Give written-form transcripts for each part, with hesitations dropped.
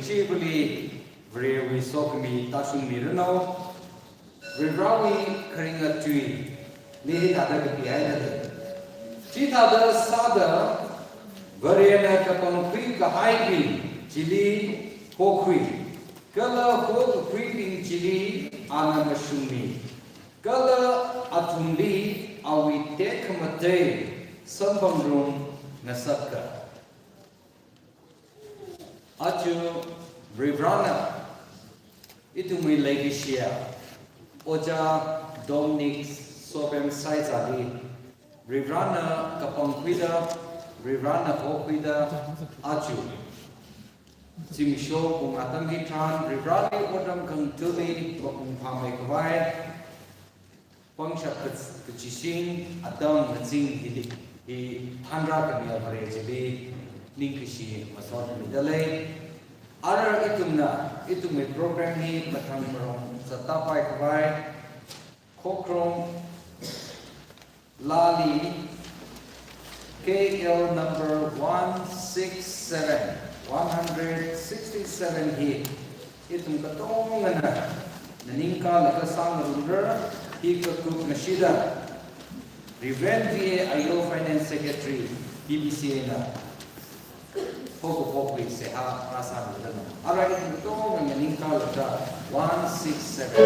chibuli we sok mi tasung mi reno Rawi keringa tui ni ada ke piai ada cita ada sada variana kapangkui kahai cili hokui kala hokui ding cili ana masumi kala atumbi awi tek mate sambangrum nasaka aju Rivrana itu mi legacia Oja Dominic Sobem Saizali Rivrana Kapangkwida Rivrana Hokwida Aju Jimisho Kung Atam Hitran Rivrani Odam Kang Tuli Kung Pamay Kawai Pangsha Kachishin Adam Natsing Hi Handra Kamia Pare Jili Ninkishi Masot Midale Ara itu me program ni matang merong setapai kawai Ukhrul Lali KL number 167 hit itu katong ngana naningka lakasang ruler hi kakuk nashida Revenge Ayo Finance Secretary PBCA na Poko se ha rasa dulu. Ara itu betul meninggal dah 167.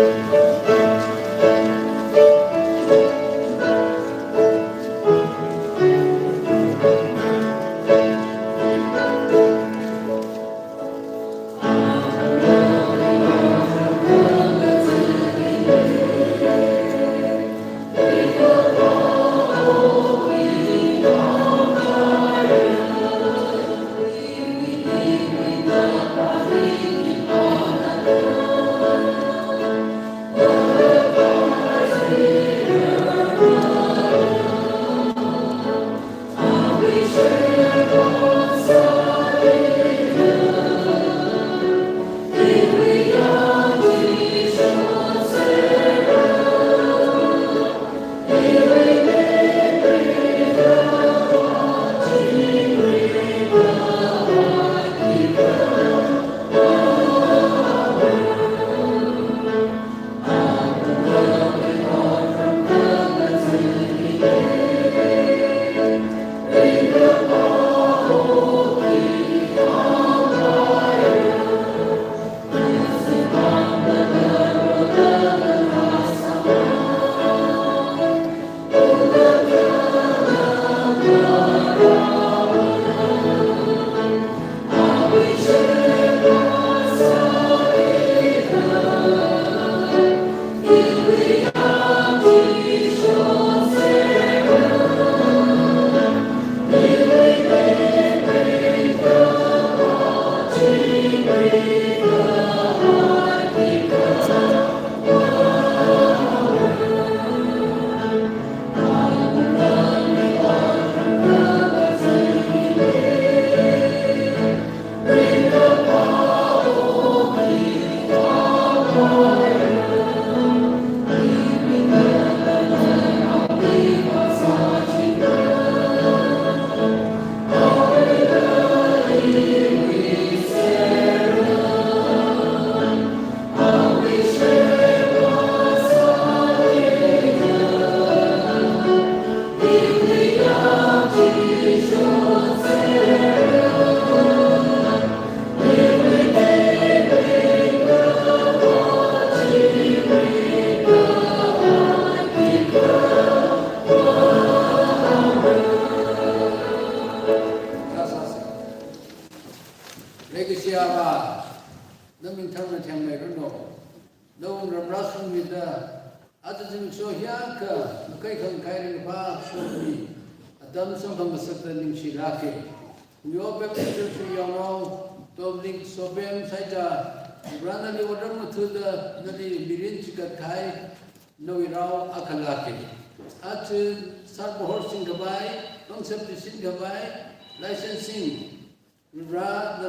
Licensing, program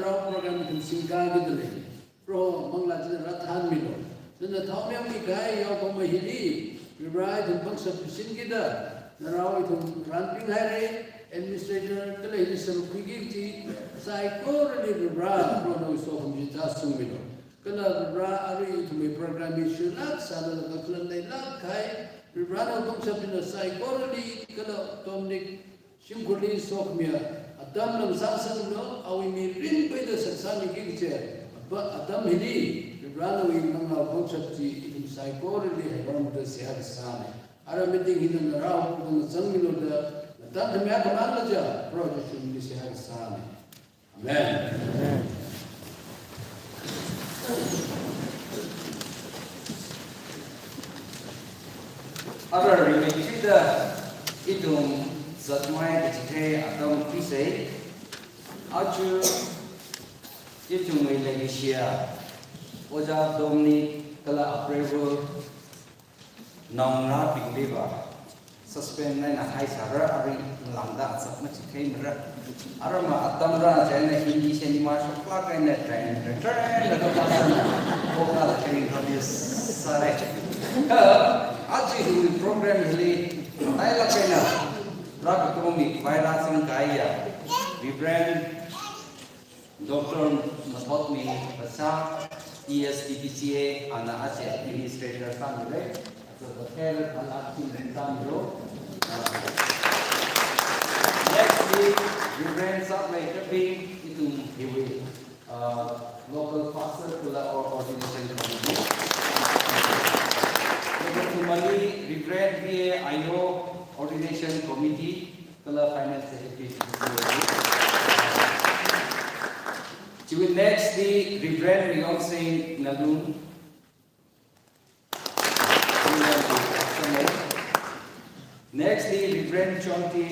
pro mangla rathan milo. Nana thawmyam ki gai yo ko mahili Vibrai the bunks of Singida, now it was ranting Harry, administrator, television, Piggy, Psycho, Vibra, Prono, so from Jita, sumilo kana ra ari to me program issue la sana la klan nei la kai rana dong sabina sai korali kana tomnik simkuli sokmia adam lam sasan no awi mi rin pe da sansani ki che ba adam hili rana wi nam la dong sabji itum sai korali haram da sehar sane ara meeting hin na ra dong sangmilo da dan me kamal ja project ni sehar sane amen Other related itum zatmai kete atom kise aju itum legacia oja domni kala approval namra bingleba suspend na hai sara ari landa sakma chike mra arama atamra jane hindi cinema shokla kaina train la ka pasana okala training radius sare Aji program hili ayla kaina rak tomi virus kaya Reverend Dr. Masotmi Basa ESDPCA ana aji administrator family so the head and acting family next week Reverend Sabmai Kapi itu hiwi local pastor kula ordination committee Mali Reverend VA IO Ordination Committee Kala Finance Secretary. Next the Reverend Leon Singh Nalun. Next the Reverend Chonti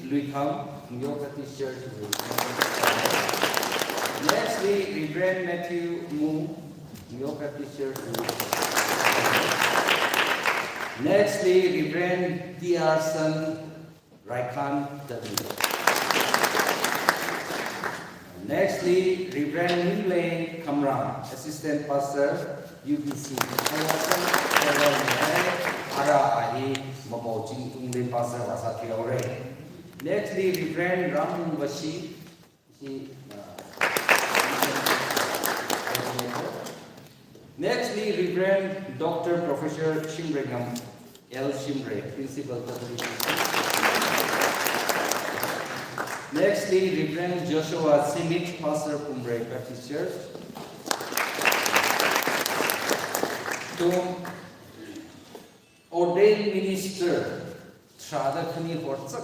Luikham Yoga Teacher. Next the Reverend Matthew Mu Yoga Teacher. Nextly, Reverend Tiarson Raikan W. Nextly, Reverend Nimle Kamran, Assistant Pastor, UBC. Ara Ahi Mabojing Tumbe Pastor Wasati Ore. Nextly, Reverend Ramun Bashi. Nextly, Reverend Dr. Professor Shimregam L. Shimre, Principal Catholic. Nextly, Reverend Joshua Simit, Pastor Pumbre Baptist Church. To ordained minister, Trada Kani Hortsak,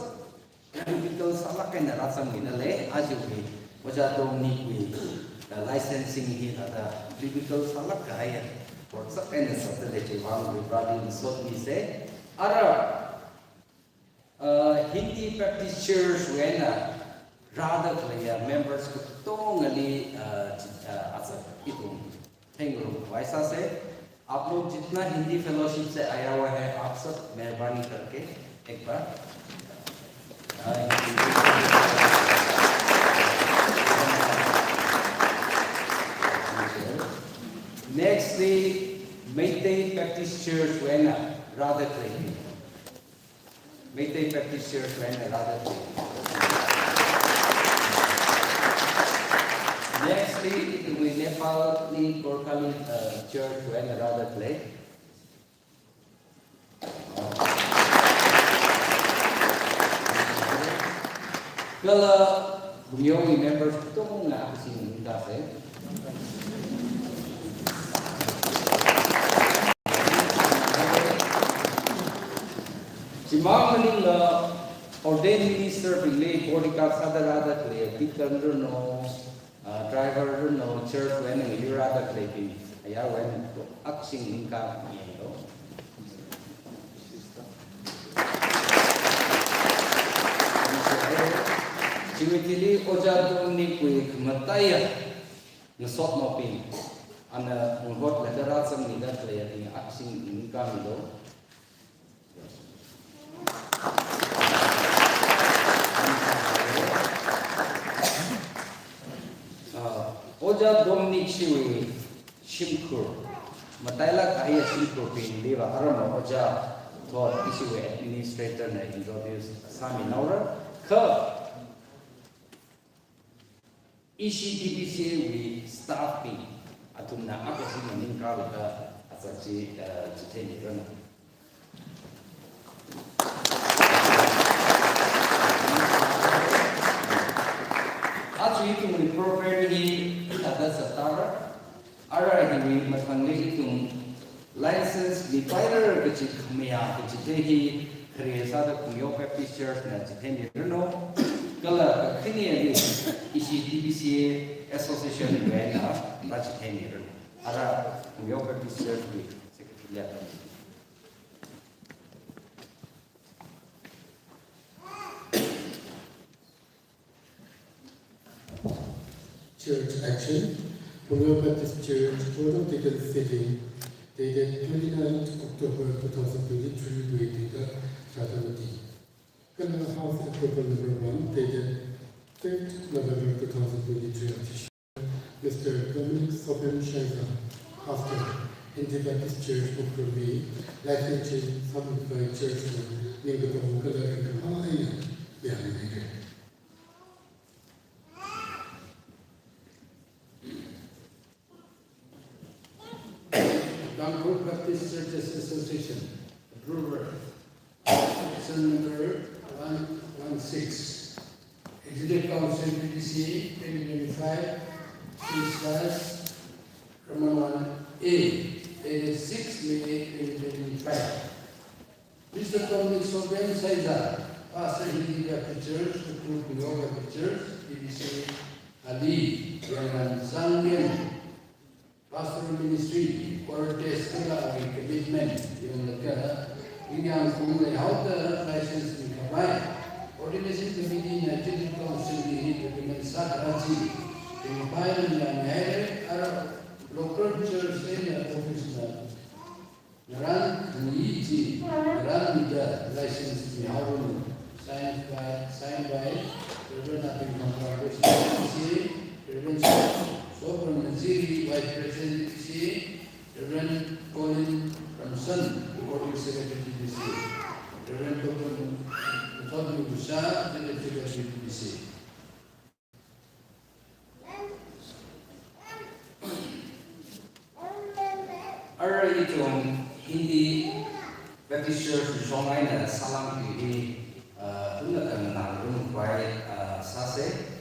Biblical Salak and Rasam Minale, Ajubi, Wajatom Nikwi. Licensing here the biblical salak kaya for second satellite one regarding so we say ara Hindi Baptist Church when rather player members to tongali as a itu thank वैसा से आप लोग जितना Hindi fellowship से आया हुआ है आप सब मेहरबानी करके एक बार Nextly, Meitei Baptist Church Wena, rather clean. Meitei Baptist Church Wena, rather clean. Nextly, it will Nepal Gorkali Church Wena, rather clean. Kalau beliau members itu nggak sini kita Simamani la ordained minister bile bodika sadarada kle dikandro no driver no church when lirada kle bi aya when aksing linka yelo Jimitili ojado ni kui mataya ngesot no pin ana ngot ledara sam ni da kle ni aksing linka milo Oja domni chiwi shimkur matayla kaya shimkur pin deva arama oja thought issue administrator na introduce sami naura ka ECDPCA we staff pin atumna akasi maning kalaka asachi chiteni rana achi tumni program hi tada satara ara hi mathangli tum license the fighter which is khamya which is Kresa the Phungyo Baptist Church na chiteni rano kala khini isi TBCA association wena na chiteni rano ara Phungyo Baptist Church bi secretary Church action, Phungyo Baptist Church, Photo Ticket City, dated 29th October 2023, dated Saturday. Kala House Approval Number 1, dated 5th November 2023. Mr. Dominic Sopen Shaiza, Pastor, Hindu Baptist Church, Ukhrul, Latin Church, Samuel Church, Ningato Kala and Kamaya, Bianca. Phungyo Baptist Churches Association, approval, section number 116, Executive Council PDC 2025, Roman 1A, dated 6 May 2025. Mr. Dominic Soben Saiza, Pastor Hindu Baptist Church, Phungyo Baptist Church, PDC Ali, Yaman Sangyen, Pastoral Ministry, Cortes Kala Commitment, yung nagka, yung kung layout license ni Kabay, Ordination Committee na Church Council ni Recommend sa Karachi, yung file niya ngayon, Arab local church na office na naran ni naran nida license ni Harun, signed by Reverend Apin Congress, Reverend Sovereign Naziri, Vice President PCA, Reverend Colin Ramson, Recording Secretary PCA, Reverend Dr. Phungyo Busa, Secretary PCA. Ara itong Hindi Baptist Church Songai na salam kiri tunat na rung kwai sase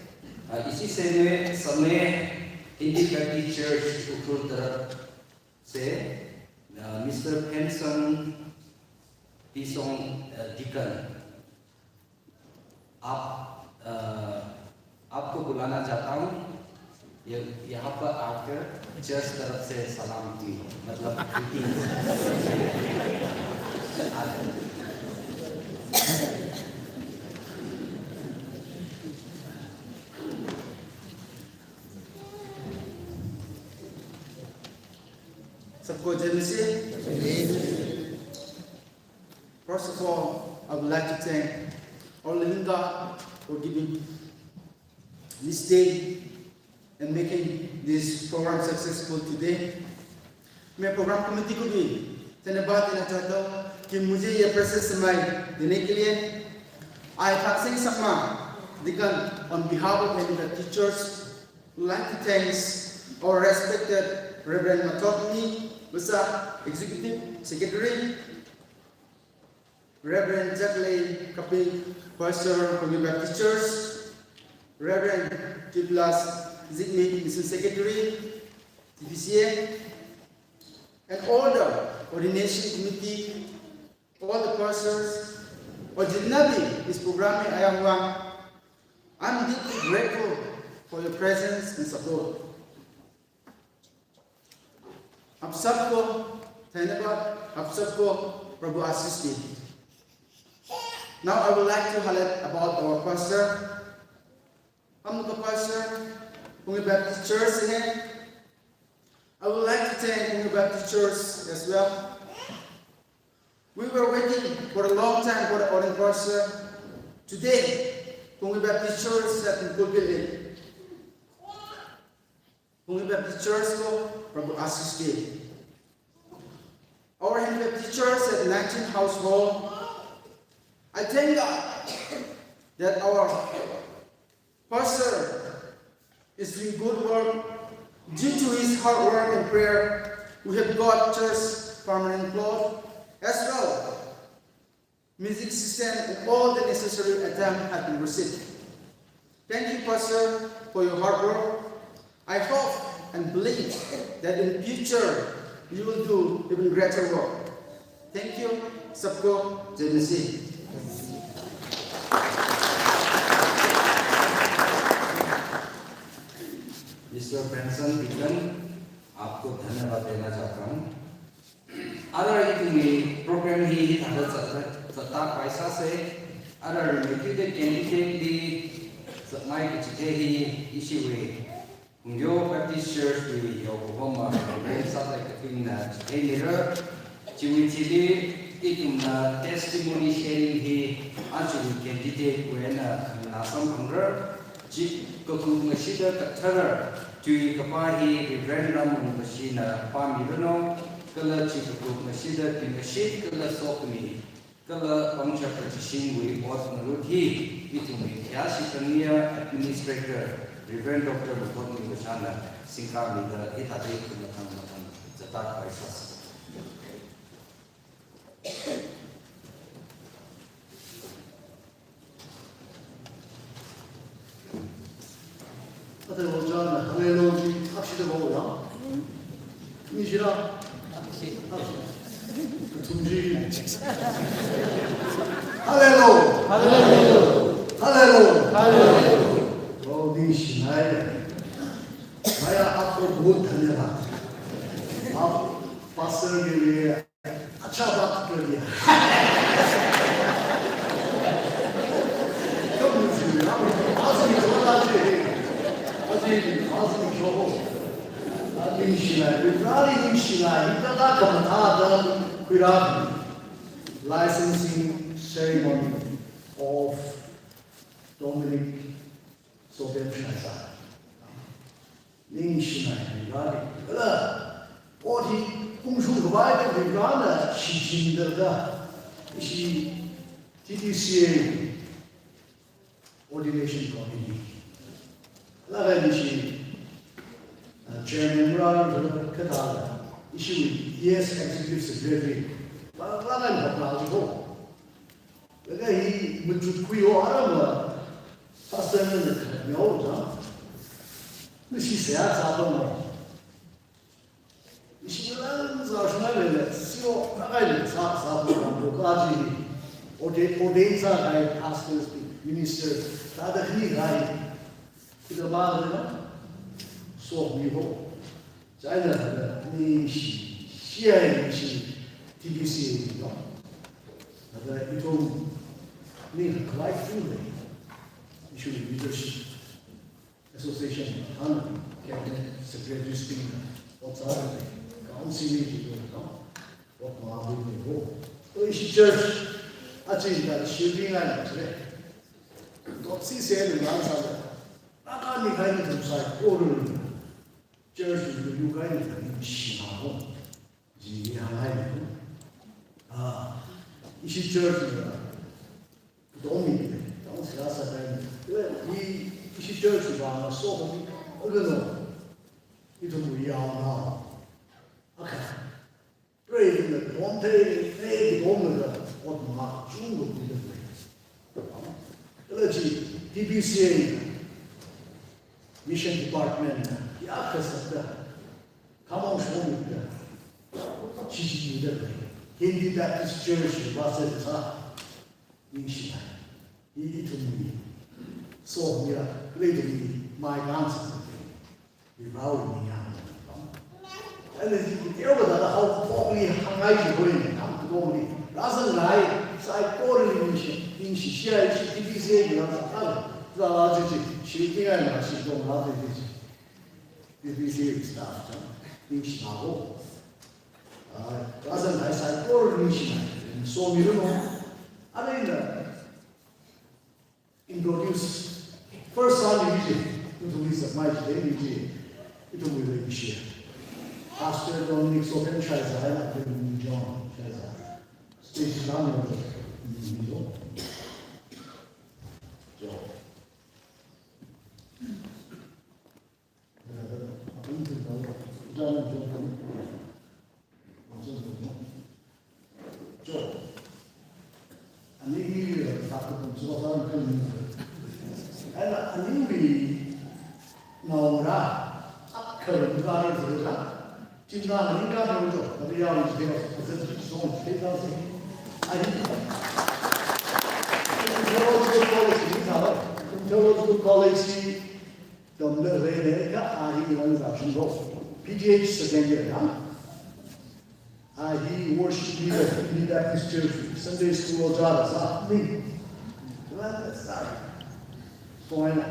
isi sene same Hindi Baptist Church Ukhrul तरफ से Mr. Penson Pisong Deacon आपको बुलाना चाहता हूँ यहाँ पर आकर church तरफ से सलाम की मतलब सबको जय मसीह. First of all, I would like to thank our living God for giving this day and making this program successful today. मैं प्रोग्राम कमेटी को भी धन्यवाद देना चाहता हूँ कि मुझे ये प्रेसियस समय देने के लिए. I Patsing Sakma Dikan on behalf of the teachers would like to thank our respected Reverend Matotni Busa, Executive Secretary, Reverend Jacqueline Kapil, Pastor from the Baptist Church, Reverend Kiblas Zigmi, Mission Secretary, TPCA, and all the ordination committee, all the pastors, originally this program I'm deeply grateful for your presence and support. आप सबको धन्यवाद, आप सबको प्रभु आशीष दे. Now I would like to highlight about our pastor. हम लोग pastor Phungyo Baptist Church है. I would like to thank Phungyo Baptist Church as well. We were waiting for a long time for the ordained pastor. Today, Phungyo Baptist Church has been fulfilled. Phungyo Baptist Church को प्रभु आशीष दे. Our Hindu Baptist Church has 19 households. I thank God that our pastor is doing good work Due to his hard work and prayer, we have got church permanent plot as well. Music system and all the necessary items have been received. Thank you, Pastor, for your hard work. I hope and believe that in the future you will do even greater work. Thank you. Sabko Jai Masih. Mr. Benson Deacon, आपको धन्यवाद देना चाहता हूँ। अगर तुम्हें programme ही था सत्ता पैसा से अगर मेरी के कैंडिडेट दी समाई के चिटे ही इसी वे Phungyo Baptist Church di Yokohama program saat ketinggalan era ciwi-ciwi itu na testimony sharing hi actually candidate wena nasam pangger ji keku masida kathara cui kepahi referendum masina pamirno kala ci keku masida tingasit kala sokni kala bangsa percising bot meruthi itu media sistemnya administrator Reverend Dr. Ukhrul Besana singkat leader itadi kemudian cetak baisas. 어떻게 보자 하멜로지 합시다 보고요. 이시라 tumji 할렐루 할렐루 할렐루 할렐루 रोदी मैं आपको बहुत धन्यवाद आप pastor के लिए अच्छा बात कर दिया कब मुझे आज़मी जोड़ा आज़मी जोड़ो licensing ceremony of Dominic Soviet Shazar. Ningxinai, Oti Phungyo Weide Vegana, Xinderga, Xi TTCA Ordination Committee. Lavenishi, Chairman Ron Katala, issue yes, Executive Secretary. Lavan Hopnago. He would Kuyo Arama. Pastor Nyoja, she says, I don't know. She learns our Schneider, so I Sabu, Odessa, pastors, ministers, rather he died to the mother, so we hope. China, she, TBC, it will need quite fully. Issue Leadership Association, Cabinet Secretary Speaker, what's other council meeting, what Mahabu may go. So, issue church, I think that shielding and today. Don't see said in answer. Not only kind of side, orderly church will do kind of in Shimao, issue church, dominate. We church about so it will be now. Okay. Pray the don't pay the woman what Mark June will be the way. TBCA Mission Department, Yakasa, come on, show me that. She did that. Hindi Baptist Church was it, he to me. So we are literally my answer. We vow me and the other how probably hung out going and come to go me. Rather than side quarterly mission, in she shared, she did say, the large she can't, she don't have this stuff. In Chicago. Rather than side quarterly mission, and so we don't know. I mean, introduce first time into this my today, it will be shared. Pastor Dominic Soviet Shazar, John Shazar, stage number 부자는 좀 아니 이게 다그 저사람 그 아니 우리 나오라 그런 거를 들으라 진짜는 인간으로 좀 우리야 이제 무슨 좀 세상에 아니 저도 콜레지 domnărerea ahilanza șindros. PGH secondary, he worship leader in the Baptist Church, Sunday school job, me. Sorry. Point.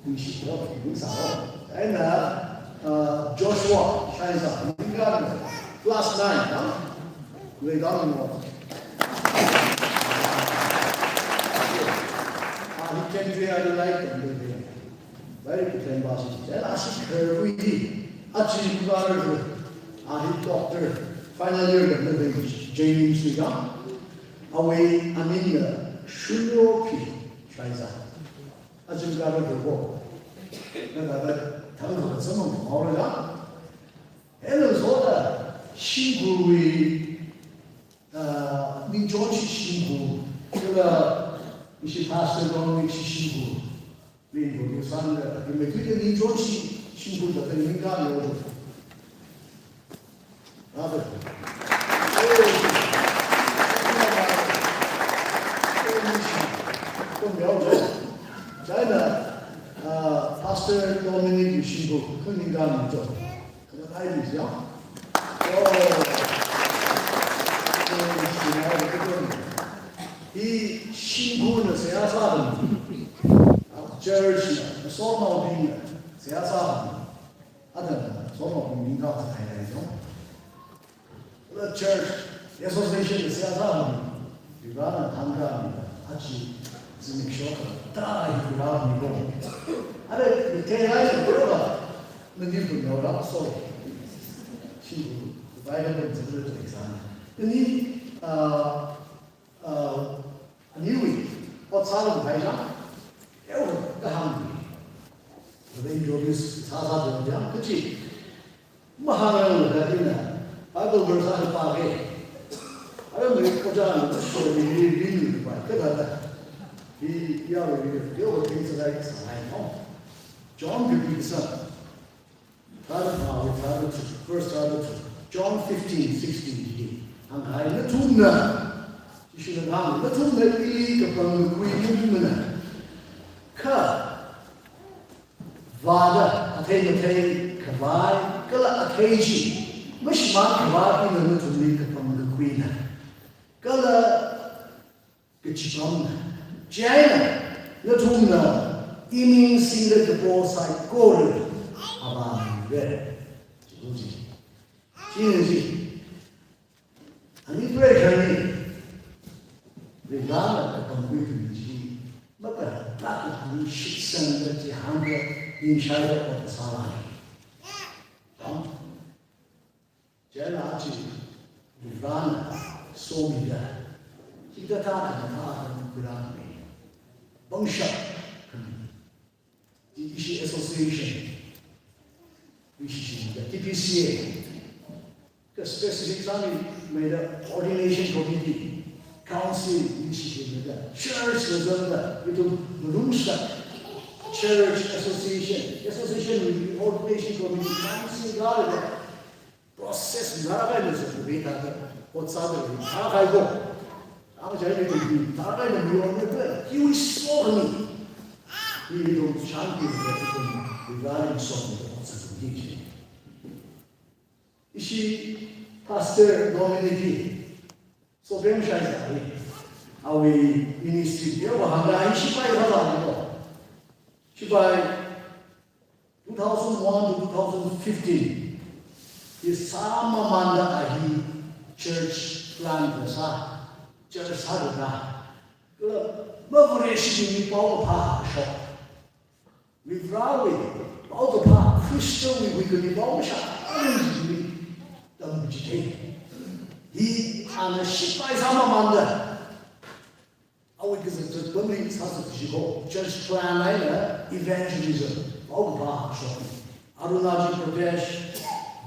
We should talk. We saw. And Joshua shines up. Last night, we don't know. He came to the light. Very good ambassador. And I see her with actually, he doctor, final year of living, James Liga. Away, I mean, Phungyo tries out. I just got to go. And I got to some of all of that. And it was all that. She we George Shibu, she passed along with Shibu. 그 사람들 근데 그게 네 좋지 신부도 되니까 요 아들 좀 배워줘 자기는 파스터 도미닉 신부 큰 인간이죠 그런 아이들이죠 이 신부는 세아사는 church, so no being, Siasa, other, so no being got the church, the association, the Siasa, you run a Tanga, Hachi, Zimik Shota, die, you run, you go. I mean, the Kayla, the brother, the new to know that, so she divided into the exam. The need, a new week, what's out of the Paisa? 그 한국, 그런 요리스 사사들이야, 그렇지? 뭐 하나를 가지나, 나도 벌써 빠게, 아유 왜 고장 소리 리는 거야, 그러다 이 야를 요거 대해서가 있잖아요. John 15, first John 15:16. 한 가이는 죽나, 지시는 한, 죽나 이 그런 구이는 vada atei kavai kala akeji mishman kavai na tuli kapam the queen kala kichipam jaina na tumna imin singa the bosai kor abam ve chibuji chinji ani prejani vigana kapam kuiji maka tak shiksan the hanga inside of the salon. Jelachi, Ivana, Somida, Hidata, and Kurami, Bangsha, the Ishi Association, which is the TPCA, the specific family made an ordination committee, council, which is the church, the Rumsta. Church association with the ordination committee, council guard, process, Narabanism, we have what's other, Taraigo. I'm telling you, Taraigo, you are the he will saw me. He don't chant regarding something what's a teaching. She, Pastor Dominic, so Ben Shai, our ministry, she by 2001 to 2015, is sama manda ahi church plan besa church saruna. Kalau beberapa ni bawa pa shop, withdrawi bawa pa Christian we kini bawa shop, ni dalam biji. He ana shipai sama manda. Awak kita beri satu sihok church plan lain evangelism. Bawa pa shop. Arunachal Pradesh,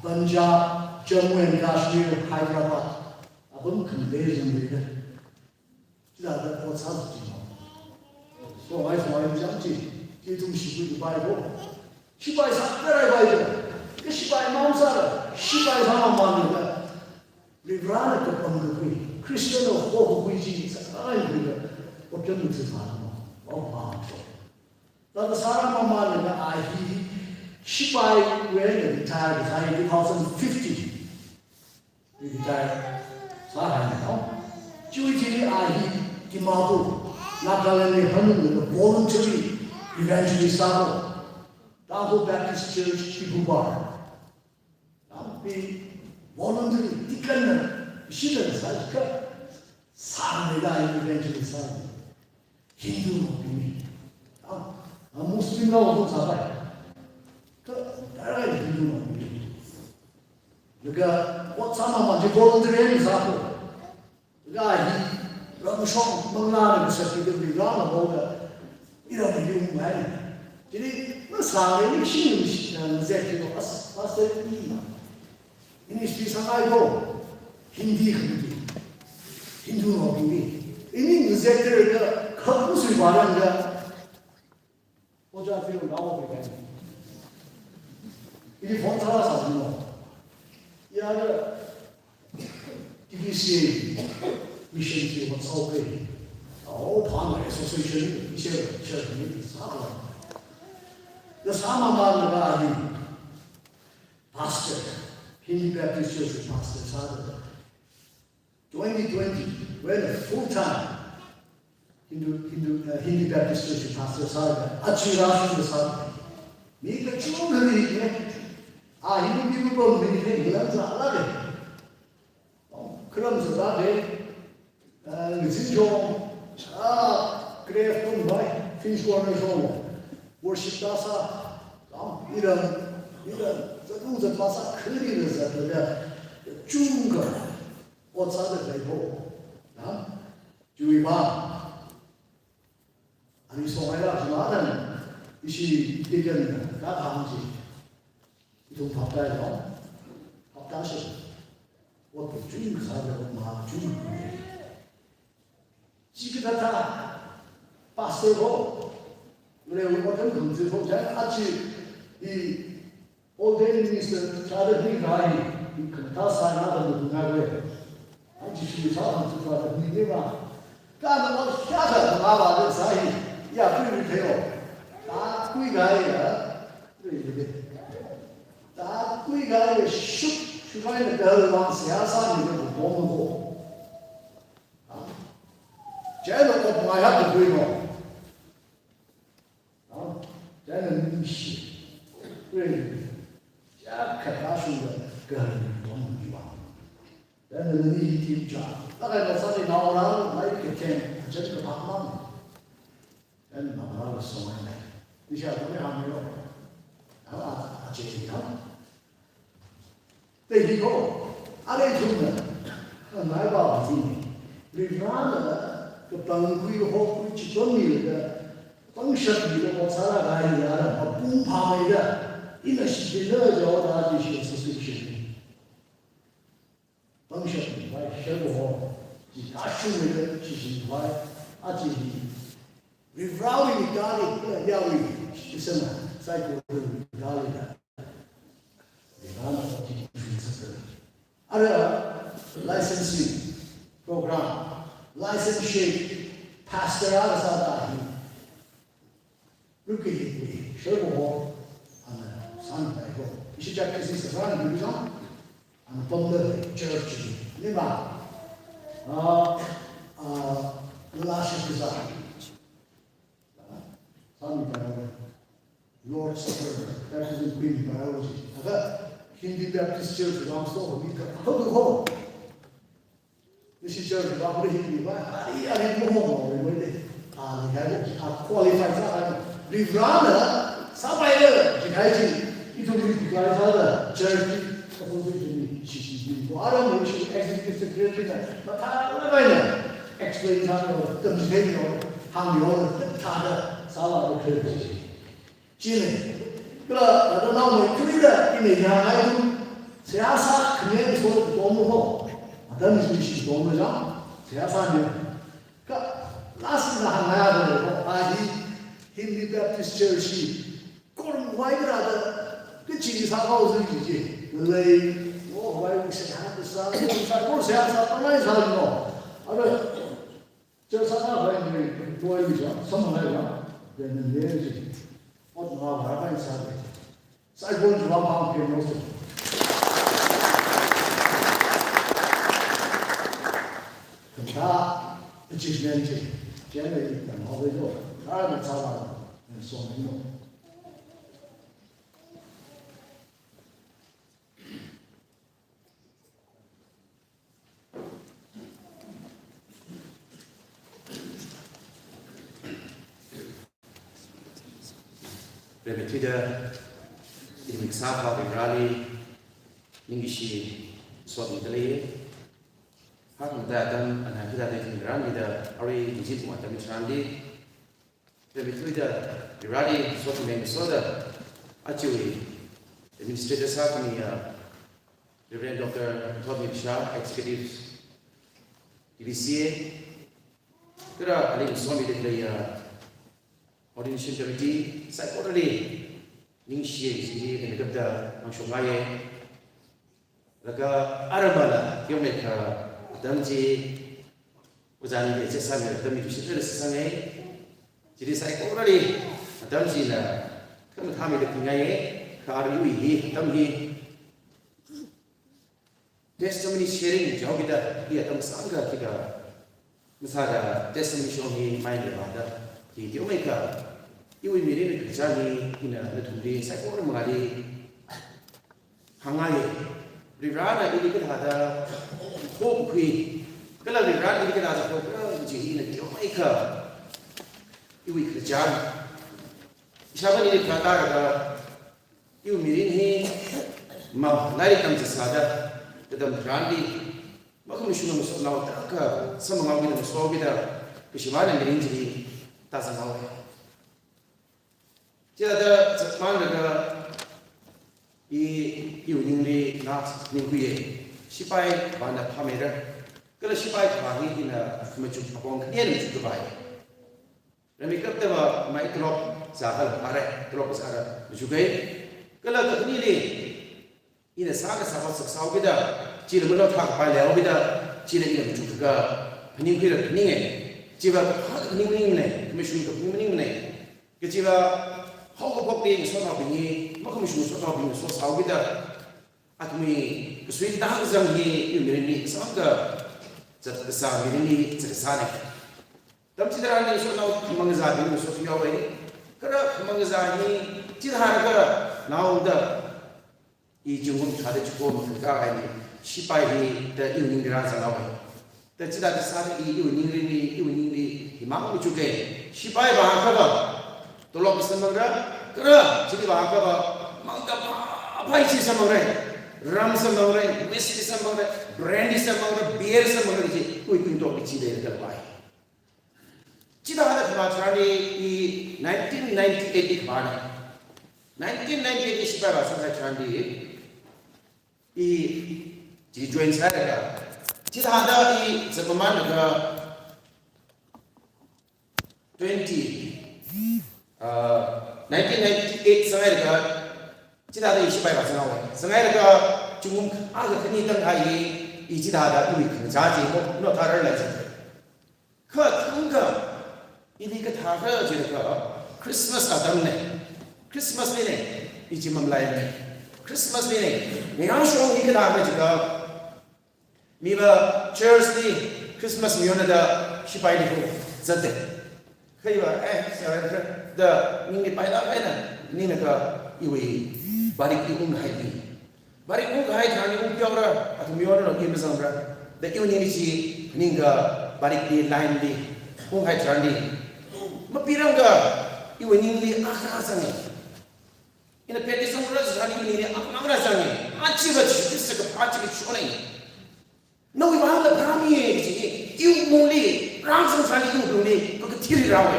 Punjab, Jammu and Kashmir, Hyderabad, abang kembali sendiri. Tidak ada kuasa di mana. So I jangan itu mesti Bible. Sipai sakar Bible. Ke sipai mangsa, sipai sama mana. Librana ke pengkui, Kristen of all who is sekarang juga, orang itu sama, orang macam. Lalu sekarang mana nak ahi, sipai when retired in 2050, retired, sekarang ni, cuci ni ahi di Mabu, Nagaland ni hanum the voluntary evangelist sahur, Tahu Baptist Church di Bubar, tapi voluntary tikan 시대를 살까 사람이다 이벤트를 사는 힌두 민이 무슬림하고도 살아요. 그 나라의 힌두 민이 그러니까 어쩌면 이제 volunteering 사고 그러니까 이 럼숑 먹나는 그 새끼들이 라나 뭐가 이런 게 많이 jadi 뭐 사람이 신은 새끼도 왔을 때 ini sangat itu Hindi Hindu Hindi ini newsletter ke kampus barang ke oja film nawa ke ini fontara sabno ya DBC mission ke whatsapp ke partner association share ni sama ya sama mana ni pastor Hindi Baptist Church pastor sada 2020 when a full-time Hindi Baptist Church pastor sada 아치라시도 sada 니가 충분히 이게 Hindu people 믿는 이런 줄 알아야 그러면서 나한테 무슨 좀 그래 좀 봐요 핀스코어에서 worship 다사 이런 저도 다사 그리면서 그래 중거我查的最多注意吧你说来了是哪的一些这个大堂子一种跑带了跑单是我不注意啥的我妈注意几个他把手后来我跟同志说在阿去你我对你是查的很快你可他啥拿的都那个就是常常就说的你对吧？干的我下头拿把这生意也对不对哦？打归来的，对不对？打归来的出来的得往下上面就多么多这个我不爱不对哦，这个你是对，这可大数的个人多么多。dan ini hidup jah. Kalau masa ni orang lain kecil, jadi kepahaman. Dan orang semua ni, bisa punya hamil, apa jadi kan? Tapi kalau ada itu mana, naik bawah sini, lihat kepangkui hok cipon ni le, pangsyat ni le, masalah gaya ada, pumpai ada, ini sebenarnya jauh dari sesuatu. 当时来生活，其他社会的进行来，就是，without any garlic，要是什么，在国内 garlic 的，你看那个进行这个，还有 licensing program，licensing pastor 啊啥的，如果你生活，300个，你是在这些地方你上。from the church, ni ba? Last design. Some Lord's Supper, that is in Greek biology. Hindi Baptist Church, I'm so weak. How to go? This is church, I'm going to Hindi. I have no more. I have qualified. Livrana, somebody, itu qualified church. Orang mesti executive secretary nak, macam mana? Explain cara tempat hang orang cara salah bekerja. Cina, kalau ada nama itu dah ini yang itu 제아사 그냥 소 너무 어떤 뜻이 너무죠? 제아사는 그러니까 라스가 하나야 되고 아이 힌디 베프티스트 처치 그런 와이드라다 그 지리사가 어디지 원래 뭐 와이드 시작하는 사람은 제아사 떠나야 사는 거 아까 저 사람이 보이죠? 선물해요. 되는 예지. 어떤 말하는 사람. 사이본 좀 함께 놓으세요. 다 지지면지 제는 일단 어디로 다른 사람 손으로 Remetida il mixava virali ningishi sot mitali har mudadam ana kita de tingran ida ari digit mata mitrandi remetida virali sot me soda achui administrator sakni Reverend Dr. Tommy Shah executive DVCA kira ali somi de Ordination Committee, psychology, Ningshi, and the Gabda, Anshomaye, Laga Arabala, Yomeka, Damji, Uzani, Sesame, Dami to Shittle Sesame, Jidi psychology, Damjina, come with Hamid Pingaye, Kari, Damhi, testimony sharing, Jobida, here, Tamsanga, Tiga, Masada, testimony showing mind about that. Thì thiếu mấy cả yêu mình đến được ra đi là thủ đi sẽ có một ngày hàng ngày đi ra là đi cái thà khô quỳ cái là đi ra đi cái thà khô cái chỉ là thiếu mấy cả yêu mình được ra sao cái đi thà ta là yêu mình đến hi mà lại đi cầm chỉ sao đó cái đầm ra đi mà không biết nó số nào tất cả sao mà mình số bây giờ cái gì mà mình đến chỉ大声好。接着这帮那个以有能力拿年会的，失败完了他没的，个了失败他那呢，他们就光看年就败。人们觉得嘛，买个罗啥个阿来，个罗啥个，就给个了个你嘞，伊那啥个啥个少给的，只能不能他败了给的，只能伊就个年会的年哎。Jiwa hak ning ne, mission ko ning ne. Ke jiwa hok hok de so na bingi, ma ko mission so na bingi so saw gida. Atmi ko sui da zang hi yu mi ni sa ga zat sa mi ni zat sa ne. Dam chi da ni so na mang za bi so yo wei. Kara mang za ni chi da ga na da i jung cha de ko ma ka ai ni shi pai hi da yu ning ra za na wei.แต่จิตใจสารีอยู่นิ่งๆอยู่นิ่งๆที่มาไม่จุกเกชิบายบ้าครับตัวเราเป็นสมังระกระจิตบ้าครับมังกับอะไรที่สมังระรัมสมังระวิสกี้สมังระแบรนดี้สมังระเบียร์สมังระที่คุยตัวจิตเดียวกันไปจิตใจที่มาจากใน1998ที่มา1998ชิบายบ้าสมัยจากในที่จอยน์ใช่ไหมที่ท่าได้จะประมาณก็1998สังเกตก็ที่ท่าได้ชิบายภาษาเอาไว้สังเกตก็จุ่มอาจจะที่นี่ตั้งใจอีที่ท่าได้ด้วยขึ้นจ้าจีโม่โน้ตท่าอะไรจะก็ทั้งก็อีนี่ก็ท่าก็จะก็คริสต์มาสอาดัมเนี่ยคริสต์มาสเนี่ยอีจิมัมไลน์เนี่ยคริสต์มาสเนี่ยในงานช่วงนี้ก็ท่าก็จะก็มีว่าเชิร์สนี่คริสต์มาสมีอยู่ในเดชิบายนี่ก็จัดเต็มเคยว่าเสร็จแล้วเดนี่ไปแล้วไปนะนี่นะก็อยู่บาริกีอุ้งไห้ดีบาริกีอุ้งไห้ทางนี้อุ้งเปียวระอัตมีวันเราเกี่ยวกับสังระแต่อยู่นี่สินี่ก็บาริกีไลน์ดีอุ้งไห้ทางนี้มาปีรังก็อยู่นี่นี่อาคาสังอินเปติสังระสังนี่นี่อาคาสังนี่อาชีพที่สุดก็อาชีพช่วย Now we have the Brahmi, you only, Ramsam Sani, you only, go to Tiri Rawe.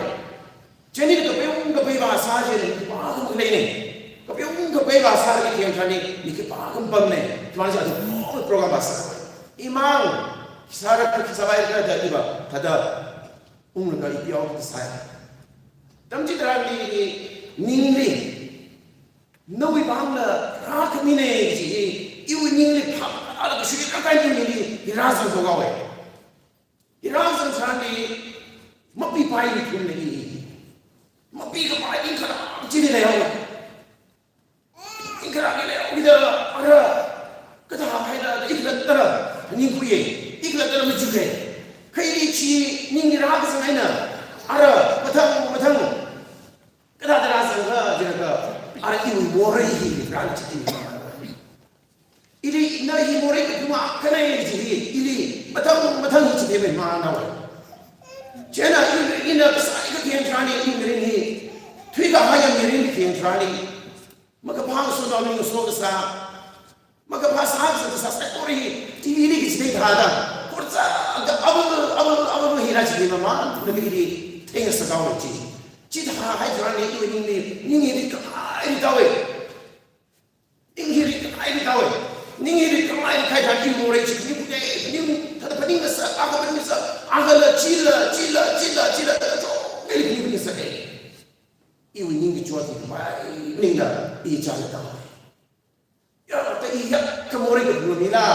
Jenny the Payum, the Payva Saji, Bahu Lane, Tapi ung ke bay bahasa lagi yang kali ni kita kembang ni, cuma saja tu program bahasa. Imang kisah kisah bayar kita ada iba, ada ung nak ipiau kita saya. Dalam cerita ni ningli, nawi bangla rak ni ni ji, iu ningli pam, ada kesulitan kan ningli, irasan tu kau irasan sana ni, mapi pai ni pun ni, mapi ke pai ni kan, jadi leh. Ingkar lagi kita ada kata apa dah ikhlas terah ni kuye ikhlas terah menjuge kiri ci ni raga sangaina ada matang kata terah sangka jaga ada ibu morai ini ranci ini nahi morai cuma kena ini matang itu dia mana Jana ini besar itu yang trani ini tuiga hanya ini yang trani maka bahang sudah minum sosa maka bahasa sudah selesai kori ini kisah ada kurza abang hira jadi mama lebih di tengah sekali cita hai jalan itu ini tahu ini kemai kai lagi mulai ini punya ini tak pening besar agak cila ini punya sekali ibu ini jual di bayi, ini dah ijan tahu. Ya, tapi ia kemori kedua mila,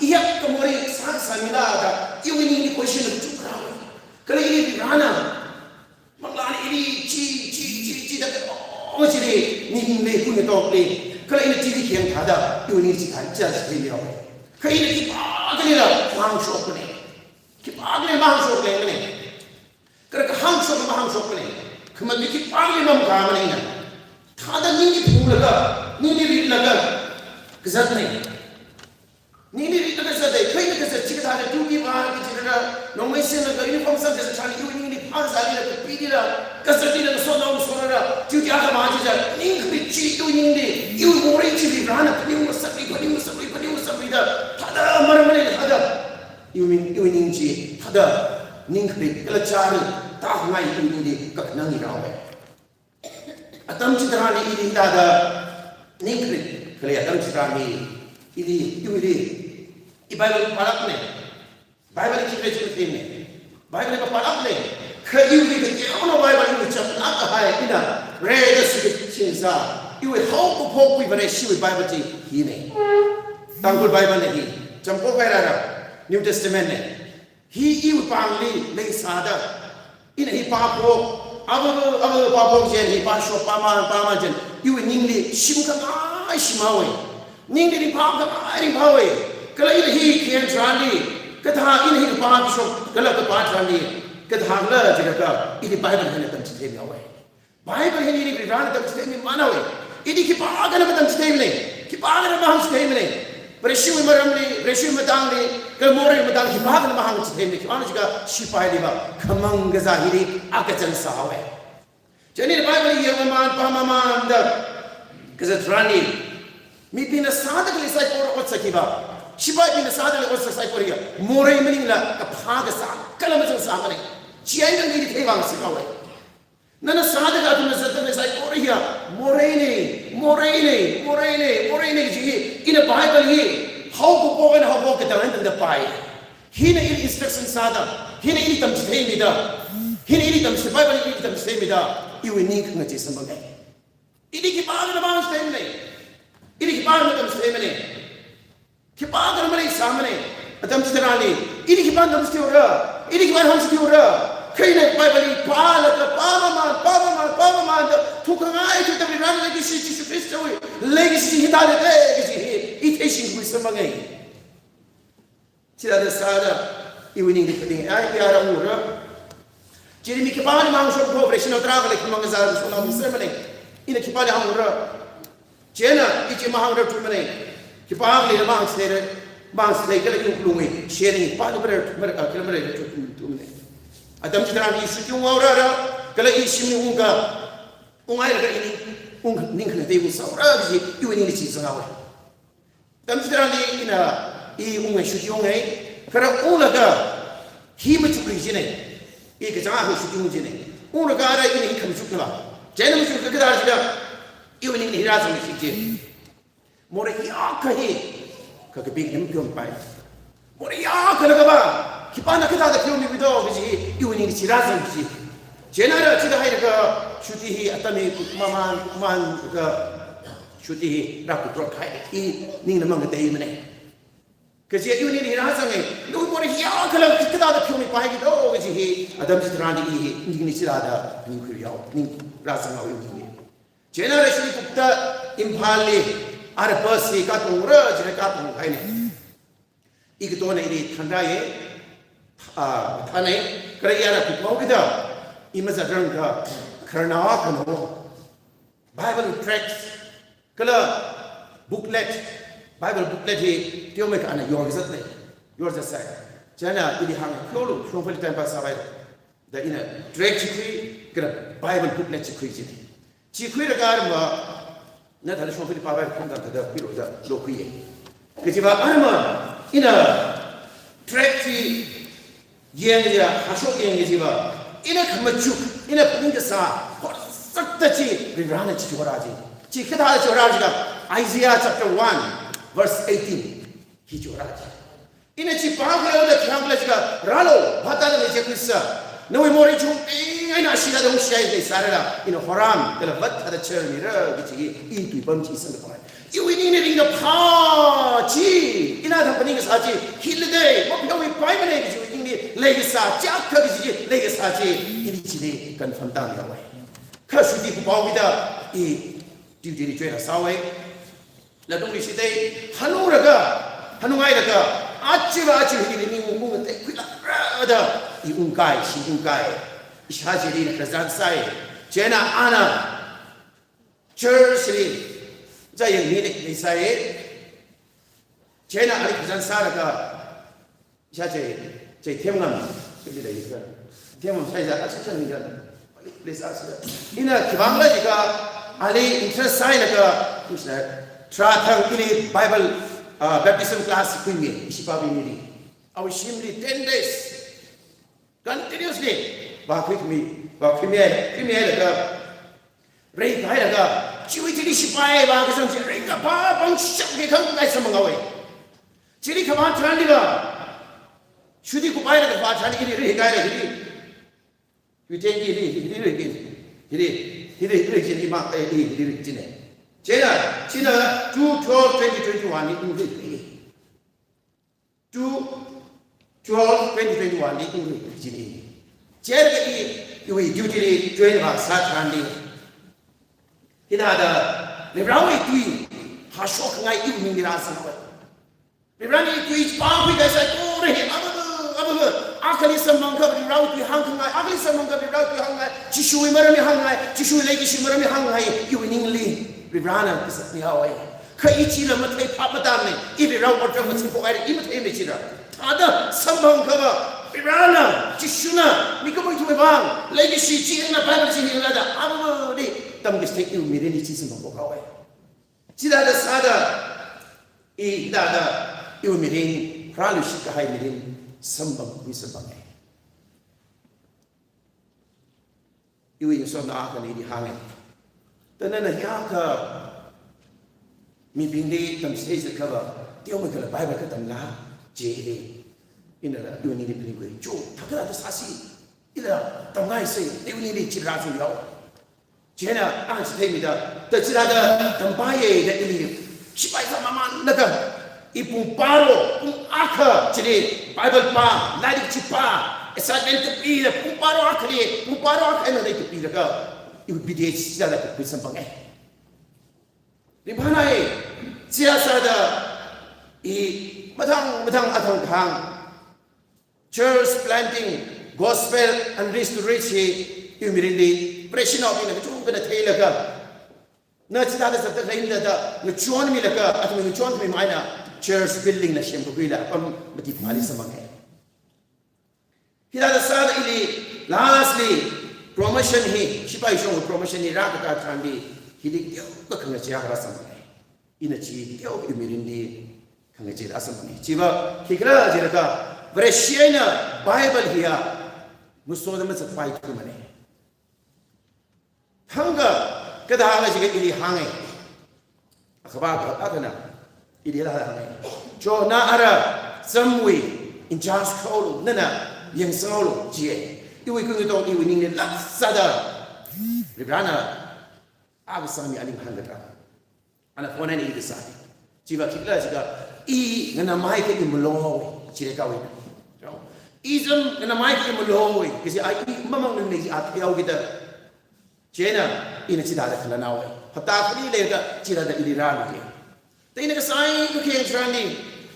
ia kemori sang mila ada. Ibu ini question itu kerana. Kalau ini di mana, maklum ini ci dah jadi ni punya tahu ni. Kalau ini TV yang ada, ibu ini cikan jelas dia. Kalau ini kita ni lah hang shop ni, kita ni hang shop ni. Kalau hang shop ni. Kemudian kita panggil nama kami ni, ada ni pun lega, ni lega, kesat ni lega kesat. Kau ini kesat, jika ada tujuh bahan kita ada, nomor sen lega ini pun sama kesat cari ini pas hari lega pilih lah, kesat ini lega soda, tujuh agak macam je, ni kecil tu ini, iu orang ciri berana, pening musafir dah, ada mana ada, iu ini ciri, ada, ni kalau cari. Tak ngai ini di kenangi rawe. Atam citra ni ini ada ningkri kelihatan citra ni ini Bible palak ni Bible kita ni Bible palak ni kayu ni kita orang Bible ni cakap apa hai ina reda sikit cinta iwe hau pupuk ibarat siwe Bible ti ini tangkul Bible ni campur kaya New Testament ni iwe pangli lagi sada ini papo, apa papo jen, paso pama jen. Iu ningli simkamai simawe, ningli di pakamai pawe. Kalau ini kian trani, kata ini paso, kalau ke patrani, kata lah jika ini Bible hendak tercipta mawe. Bible ini berani tercipta mana we? Ini kita akan tercipta ni, kita akan tercipta ni. Bersih maram ni, bersih matang ni, kemori matang kita akan tercipta ni. Kita juga sipai ni bah, kemang gezahiri akajan sahawe. Jadi Bible ini yang pemahaman dah kesetrani. Mipina sada kali saya korang otak kita. Sipai pina sada kali otak saya korang. Mori meninggal kepaga sah, kalau macam sah ni. Ciai yang ini tewang sikawe. Nana sada kali tu saya korang ya. Mori ni jadi ini Bible ini. How bukan kita hendak dapat. Hina ini instruction sada. Hina ini tamcip ini dah. Hina ini tamcip Bible ini tamcip ini dah. Iu ini kengaji sebagai. Ini kita akan bahas ini. Ini kita akan tamcip ini. Kita akan melihat sama ni. Tamcip terani. Ini kita akan tamcip orang. Ini kita akan tamcip orang. Kena Bible ini paman. Tukang air kita berani lagi si Kristus. Lagi si kita ada lagi si. Itu sih sebagai. Tidak ada sada. Iu ini dipeting. Ayah orang murah. Jadi mi kepala mang shop cooperation otra kali kumang zar sona muslimane ina kepala hamura jena ichi mahang tu mane kepala le mang sere kali kulungi sharing padu ber kilometer tu mane adam citra ni isu ora kala isu ni unga ungai ka ini ning kana debu saura ji iu ni chi sangawa adam citra ni ina unga shu ungai kara ulaga hima chukri jine Ika jangan aku syuting macam ni. Orang kaya ini ikan syuting lah. Jangan macam kita dah sudah. 이거는 이라서 이제 뭐래 약하히 그 빅님 경pai 뭐래 약하가 봐 기빠나 그다가 경험이 비도 그지 이거는 지라서 그지 제나라 지가 하이가 슈티히 아따미 kuman 그 슈티히 라고 그렇게 이 닝는 그 때문에 그지 이거는 이라서에 누구 뭐래 약하가 그다가 경험이 봐기도 그지 아담지 들어가니 이 닝이 지라다 닝 그래요 닝 라서가 이거는 제너레이션이 국다 임팔리 아르버시 가동으로 지금 가동 가이네 이게 돈에 이 탄다에 타네 그래 야라 국보기다 이마자 그런가 그러나와 그노 바이블 트랙스 그라 북렛 바이블 북렛이 띄우면 가는 요르졌네 요르졌어요 제가 이리 하는 표로 프로필 타임 파사바이 다 이나 트랙 지크리 그라 바이블 북렛 지크리지 지크리가 가르마 나 다른 쇼핑 파바이 콘다다 비로자 로크이에 그지바 아르마 이나 트랙티 예행이야 하쇼 예행이지바 이나 감마축 이나 분인가사 싹다지 리라나 지조라지 지크다 조라지가 아이사야 chapter 1 verse 18 기조라지 이나 지방글라우다 기항글라지가 라로 바다는 이제 그랬어 너의 머리 좀 잉이나 시가도 혹시야이 사라라 이노 호람 그라 밭하다 처음이라 그치 이 뒤범지 있는 거 이위니네 이거 파지 이나 담번이가 사지 힐레데 뭐 병이 바이블에 그치 이니 레기사 짝가 그치 레기사지 이니 지네 간 판단이야 왜 카수디 부바위다 이 뒤들이 죄라 사회 나동리 시대 한우라가 한우가이라가 아찌가 이니 뭔가 때 그다 이 ungkai si ungkai ishajiri presansai jena ana churchli jayeng ni sai jena ari presansara ka shaje je temngam 그게 이거 temngam sai ja achchen ni ja please ask ina kibangla jiga ali interest sai na ka usna trathang ini bible baptism class kuinge isipabi ni our shimli 10 days continuously premier rei kai ga chiwi ti sipai ba ka sang rei ka ba bang shak ke khang kai sam ga we chiri khaban than ga shudi ku pai ga ba than ni rei kai ga ni wi ten ji ni ji ma ai ni ji ne 제가 지난 2021 이 2021 이 지니 제가 이 듀티리 조인바 사탄디 히다다 레브라위 뚜이 하쇼크가 이민이라서 레브라니 뚜이 파위가 사이코레 아부 아클리 선망가 레브라위 뚜이 항가 아클리 선망가 레브라위 뚜이 항가 지슈이 머름이 항가 지슈이 레기시 머름이 항가 이민링리 Ribrana is the Hawaii. Kaichila Mate Papadame, if you don't want to imitate it. Other Sambang cover, Ribrana, Chishuna, Mikomo to Ivan, Legacy, Chin, a Bible in Lada, Amadi, don't mistake you, Mirini of Hawaii. Chida the Sada, E. Dada, you Mirin, Pralushika High Mirin, Sambang, Wisabang. You in some ark and Idi Hanging. Then the Yaka me being late from stage the cover, the Omega Bible cut them la, J. In the doing it anyway. Joe, Taka Sassi, either the nice say, they will need Chiraz in the hour. Jenna answered me that the Chirada, Tambaye, that you Chipai Mama, Naka, Ipuparo, Aka, Chile, Bible Pa, Ladi Chipa, a sergeant to be the Puparo Akali, Puparo, and they could be the girl. It would be the Sida that could something. Ribanae, Siasada, E. Matang Atang Hang, church planting, gospel and restoration, immediately, pressing up in a two and a tail of God. Not that is the name that the Chuan Milaka, at the Chuan Mina, church building the Shempavilla, but if Malisamang. He had a son, lastly. Promotion he, Shipai show promotion he Rakata Trandi, he did the Kangachi Rasamani. In a cheat, the Mirindi Kangachi Rasamani. Chiva, Kikra Jiraka, Bresciana, Bible here, Musodamas of fight to money. Hunger, cái đó là cái gì hàng ấy các bạn các bạn ý là hàng ấy cho na ara samui in charge khâu nên là yang sao luôn chị iwi cứ người ta iwi nhìn là sao đó vì vậy là aku sami alim hangat ana phone này cái sao chỉ và khi là chỉ có i ngana mai cái im lo chỉ để cao ý ism ngana mai cái im lo cái gì ai mamang nên này à theo cái đó chế na ina chỉ đã là nào ấy họ ta phải đi lên cái chỉ là đi ra rồi thế nên cái sai cái chuyện tràn đi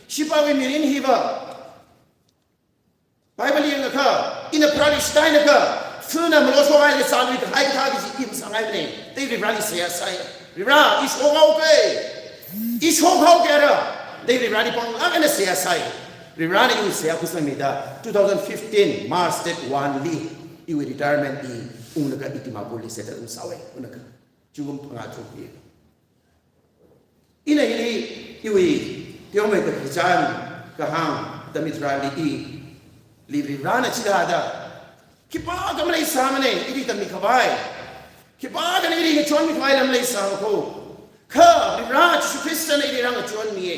shipa với miền hi vợ Bible yang ka ina Palestine ka funa mlo so ai sa lui hai ka bi im sang ai ne te ri rani se sai ri ra is ho ho ke ra te ri rani pang ang na se sai ri rani u se ku sang da 2015 March state 1 li I retirement I unaga itima boli seta um sawe unaga jugum panga chupi ina ili iwi tiome ka kijan ka hang damitrali I libri rana chidada kipa ka malay samane idi tammi khabai kipa ka ngi ngi chon mi khwai lam lay sam ko kha libra chu christian idi rang chon mi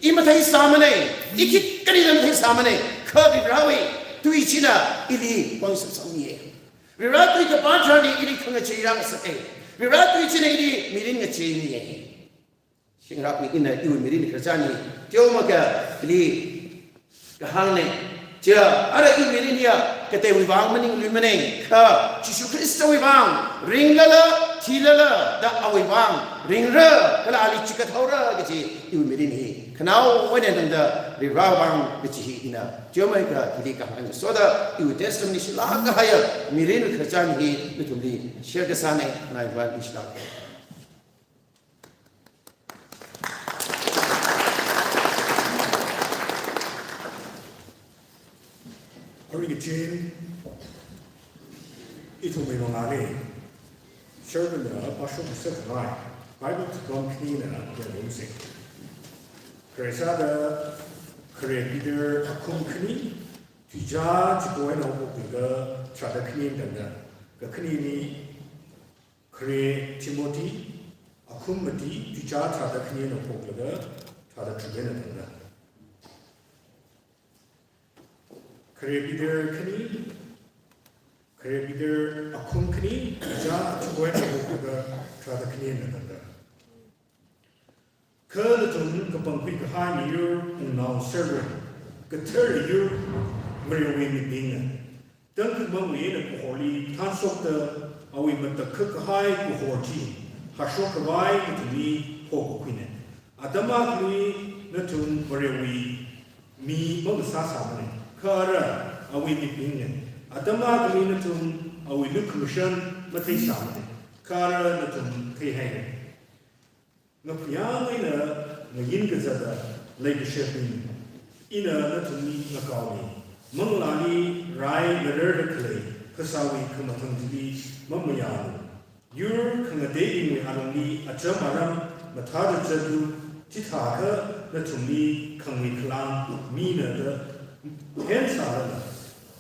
I mathai samane ikik kani lam thai samane kha libra we tui china idi bang sam mi libra tui ka pa thani idi khanga chirang sa libra tui china idi mirin nga chi mi singrap ni ina iwi mirin khajani tioma ka li ka hang ne chưa ở đây người đi cái tề vàng mình người mình khờ chỉ số Christ vàng ring la thi la đã ao vàng ring rơ cái là ali chỉ cái thâu rơ cái gì yêu mình đi cái nào vậy nên là đi vào vàng cái gì ina chưa mấy cái thì cái hàng số đó yêu testimony là cái hay mình đi cái chân thì nó tụi đi share cái sáng này này vào Islam 우리 진 이통의 안에 servant가 바쇼 무색하이 바이블 컴피니나 영생 그래서 그래 비들 컴피니 뒤자 지고에 나오고 그가 차다 크니 된다 그 크니니 그래 티모티 아쿰마티 뒤자 차다 크니 나오고 그가 차다 주변에 된다 Krebider kani, krebider akum kani, ja chugoy chugoy chada kani nanda. Kada tun kapang pi kahai ni yur unao server, kater yur meriwe mi binga. Dan kapang wi na kuholi tansok da awi mata kahai kuhorji, hasho kawai ituli hoko kwine. Adama kani na tun meriwe mi mamasa samane. Kara awi dipingin. Adama kami natum awi lukushan matay samde. Kara natum kay hay. Ngapiyang ina ngin kazada leadership ina natum ni nakawi. Manglani rai leader clay kasawi kamatang dibi mamayan. Yur kangade ing anong achamaram matada jadu titaka natum ni kangwi klang mina da Hensara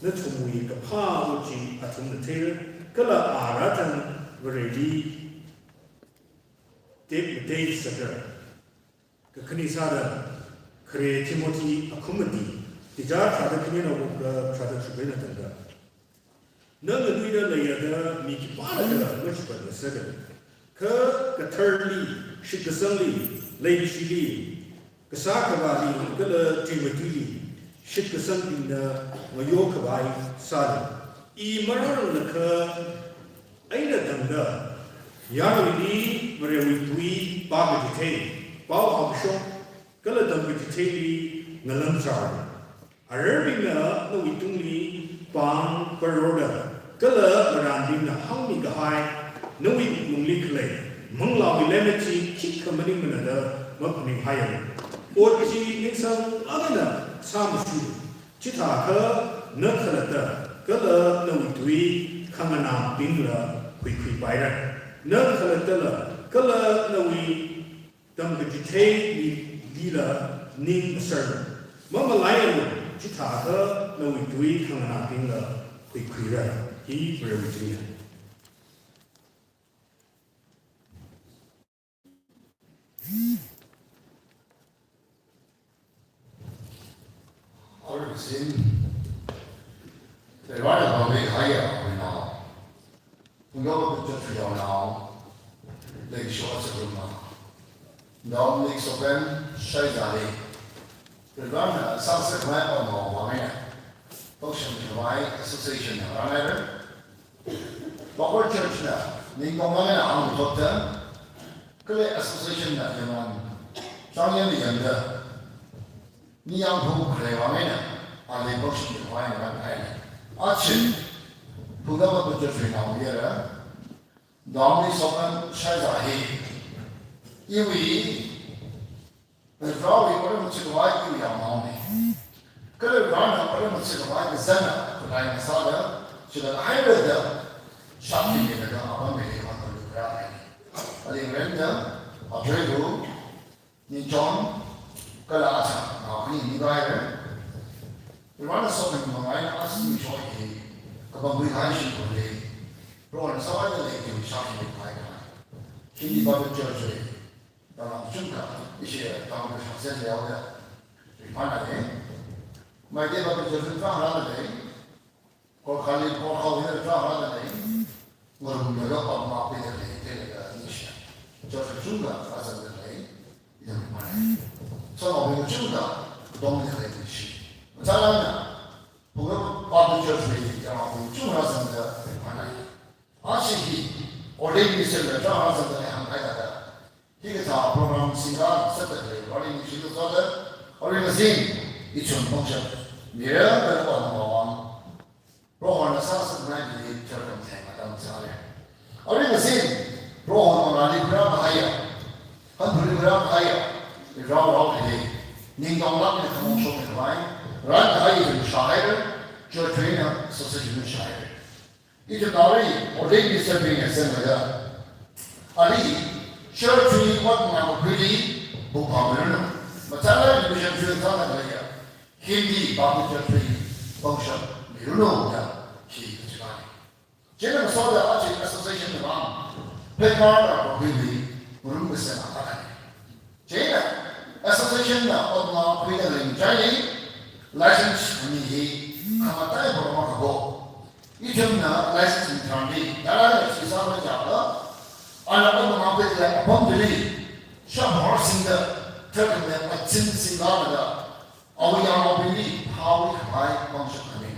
na tumui ka pa uji atum na tail kala aratan varedi date sadar ka kanisara kare Timothy akumati tija chada kinina wukla chada chubena tanda na nuida layada miki pa na much but the second ka thirdly shikasangli lady shili ka sakavali kala Timothy shit ka san in the mayo ka bai sal I marar na ka ai na danda ya ni mare wi tui ba ga te ba ha sho kala dam ga te li ngalam sar arbi na no wi tung li pang paroda kala maran din na hang ni ga hai no wi mung li kle mung la wi le me chi ki ka mani mana da ma pni hai or chi ni sang agana Samusu, Chitaka, Nurkalata, Gala, no Dui, Kamana, Bingla, Quickly Biter, Nurkalatella, Gala, no we, Dumgate, Lila, Ning servant. Mama Lion, Chitaka, no we Dui, Kamana, Bingla, Quickly He very 어르신, 대화를 하면 가야 하나. Phungyo cho chủ nào lịch sử sự mà đó lịch sử bên xây ra đi rồi đó là sang sức khỏe ở mỏ vào này bốc xăm cho vay association ở đây đấy bốc ở church là những công nghệ nào cũng tốt đấy cái association là như mà trong những cái gì đó ni yang thu khởi vào này à lấy bốc xăm cho vay ở đây này ở trên Phungyo cho chủ nào vậy đó đó lịch sử bên xây ra đi因为绕里我们这个外有养猫的，可是绕呢我们这个外的人呢，后来呢啥的，就那个海边的，上面的那个阿门的地方都有这样的，而且人呢，啊最后你讲，个拉长啊，你明白的，绕呢说明我们20说的，个帮没开始过的，绕呢稍微的就上面的开的，今天把它叫出来。中国一些当地上先聊的，对方那里，买点把就是装上的嘞，我看你我好些装上的嘞，我们要把马背的嘞，这个一些，就是中国发生的嘞，也没买，所以我们中国东的嘞东西，当然呢，我们把它就是然后中国生的对方那里，而且我这里是的装上的很开的。这个他 program 新的设的嘞，我们去做的，我们先一群同学，每人跟我们往，我们上次那里就这么才嘛，当家的，我们先，我们那里不让还有，很多不让还有，绕的嘞，您当那里可能说明白，然后还有小孩的，就这样，是就是小孩的，一直到那里，我这里身边也是那个，啊你。Church what now really book on the Matala division to the Hindi Babu Church function, you know that he is right. General saw the Archie Association of Pekar or really Urumbusan. Jena Association of Mount Queen in China, license me, Kamatai Boromako. You can license in Kandi, that is our job. Anh em làm việc là bấm đi, sắp hóa sinh đó, theo cái này là chính sinh ra đó, ông em làm việc đi, how we buy công sự của mình,